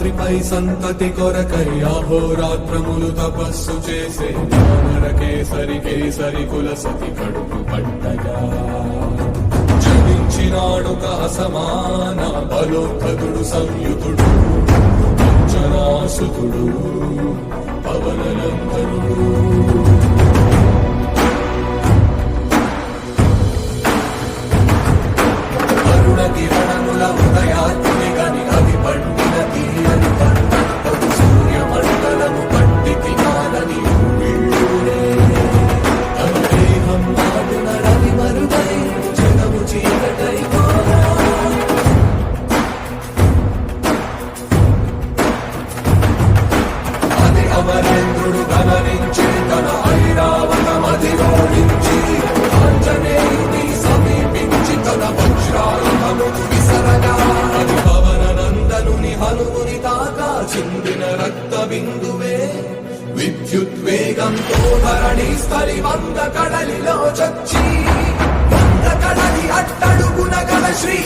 రాత్రిపై సంతతి కొరకై అహోరాత్రములు తపస్సు చేసే వానర కేసరి కేసరి కుల సతి కడుపు పట్టగా జనించినాడు సమాన బలోద్ధతుడు సంయుతుడు అంజనాసుతుడు పవననందనుడు కిరణముల ఉదయాత్మి గని అది పండిన తీయని పండు సూర్యమండలము పండి తినాలని దేహం నాడున రవి మరుగై జగము చీకటై అది అమరేంద్రుడు గమనించి తన ఐరావతమది ఓడించి ఆంజనేయుని సమీపించి తన వజ్రాయుధము విసరగా అది పవననందనుని హనుముని తాకా చిందిన రక్త బిందువే విద్యుద్వేగంతో ధరణి స్థలి వంద కడలిలో చచ్చి వంద కడలి అట్టడుగున గల శ్రీ